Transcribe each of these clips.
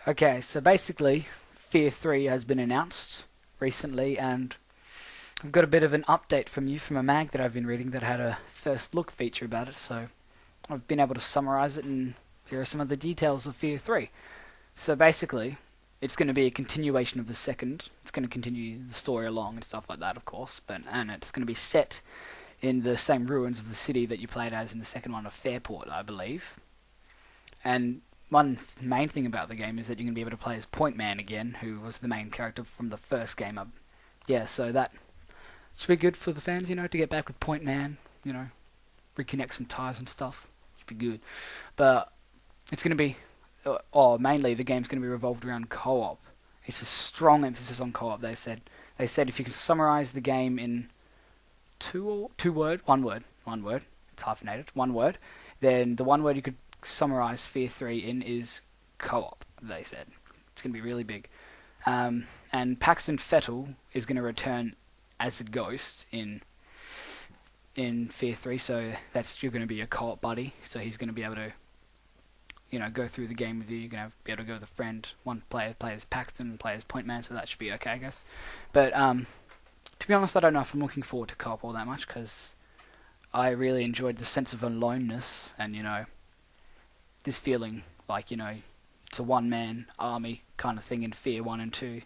Okay, so basically, Fear 3 has been announced recently, and I've got a bit of an update from you from a mag that I've been reading that had a first look feature about it, so I've been able to summarize it, and here are some of the details of Fear 3. So basically, it's going to be a continuation of the second. It's going to continue the story along and stuff like that, of course, and it's going to be set in the same ruins of the city that you played as in the second one of Fairport, I believe. And one main thing about the game is that you're going to be able to play as Point Man again, who was the main character from the first game. Yeah, so that should be good for the fans, to get back with Point Man, reconnect some ties and stuff. Should be good. But it's going to be, mainly the game's going to be revolved around co-op. It's a strong emphasis on co-op, they said. They said if you can summarize the game in one word, it's hyphenated, one word, then the one word you could summarize Fear 3 in is co-op, they said. It's going to be really big. And Paxton Fettel is going to return as a ghost in Fear 3, so you're going to be a co-op buddy, so he's going to be able to go through the game with you. You're going to be able to go with a friend. One player plays Paxton, plays Point Man, so that should be okay, I guess. But to be honest, I don't know if I'm looking forward to co-op all that much, because I really enjoyed the sense of aloneness and, this feeling like, it's a one-man army kind of thing in Fear 1 and 2.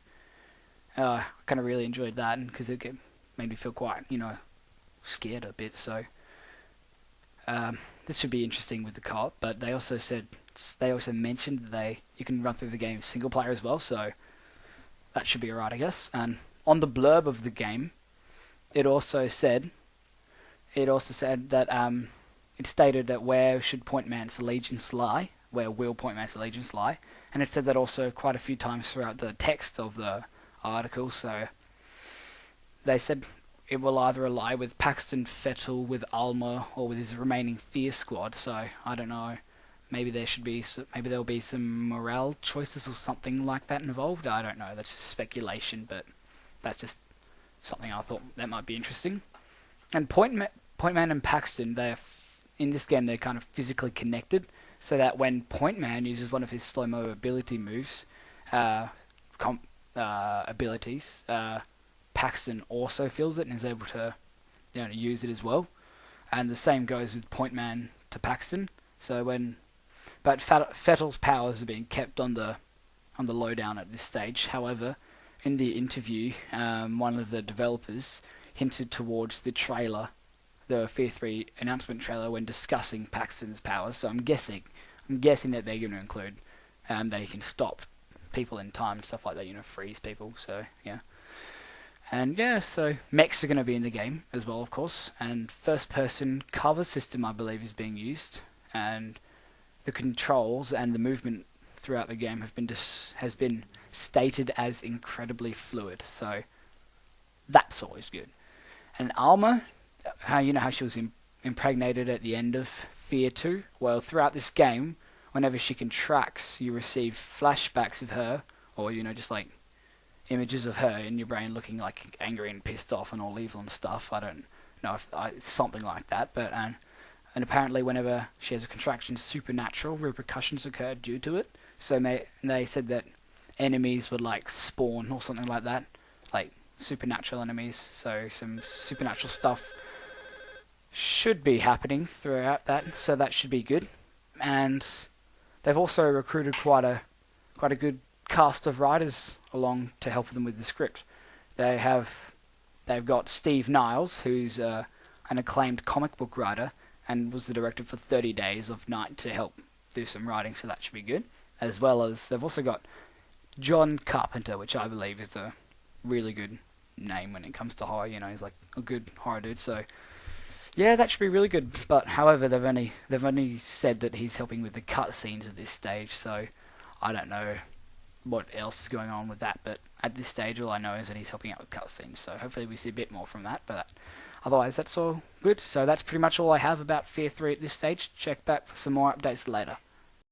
I kind of really enjoyed that, because it made me feel quite, scared a bit, so this should be interesting with the co-op, but they also mentioned that you can run through the game single player as well, so that should be alright, I guess. And on the blurb of the game, it also said that it stated that where should Point Man's allegiance lie, where will Point Man's allegiance lie, and it said that also quite a few times throughout the text of the article. So they said it will either lie with Paxton Fettel, with Alma, or with his remaining Fear squad. So I don't know. Maybe there'll be some morale choices or something like that involved. I don't know. That's just speculation, but that's just something I thought that might be interesting. And Point Man and Paxton, in this game, they're kind of physically connected, so that when Point Man uses one of his slow-mo ability moves, abilities, Paxton also feels it and is able to use it as well. And the same goes with Point Man to Paxton. But Fettel's powers are being kept on the lowdown at this stage. However, in the interview, one of the developers hinted towards the trailer, the Fear 3 announcement trailer, when discussing Paxton's powers. So I'm guessing that they're going to include that he can stop people in time and stuff like that, freeze people. So yeah. And yeah, so mechs are going to be in the game as well, of course. And first-person cover system, I believe, is being used. And the controls and the movement throughout the game has been stated as incredibly fluid. So that's always good. And Alma, how she was impregnated at the end of Fear 2? Well, throughout this game, whenever she contracts, you receive flashbacks of her, or just like images of her in your brain looking like angry and pissed off and all evil and stuff. I don't know if it's something like that, but and apparently whenever she has a contraction, supernatural repercussions occur due to it. So they said that enemies would like spawn or something like that, like supernatural enemies. So some supernatural stuff should be happening throughout that, so that should be good. And they've also recruited quite a good cast of writers along to help them with the script. They've got Steve Niles, who's an acclaimed comic book writer and was the director for 30 Days of Night, to help do some writing, so that should be good. As well as they've also got John Carpenter, which I believe is a really good name when it comes to horror. He's like a good horror dude. So yeah, that should be really good. But however, they've only said that he's helping with the cutscenes at this stage, so I don't know what else is going on with that, but at this stage all I know is that he's helping out with cutscenes, so hopefully we see a bit more from that, but otherwise that's all good. So that's pretty much all I have about Fear 3 at this stage. Check back for some more updates later.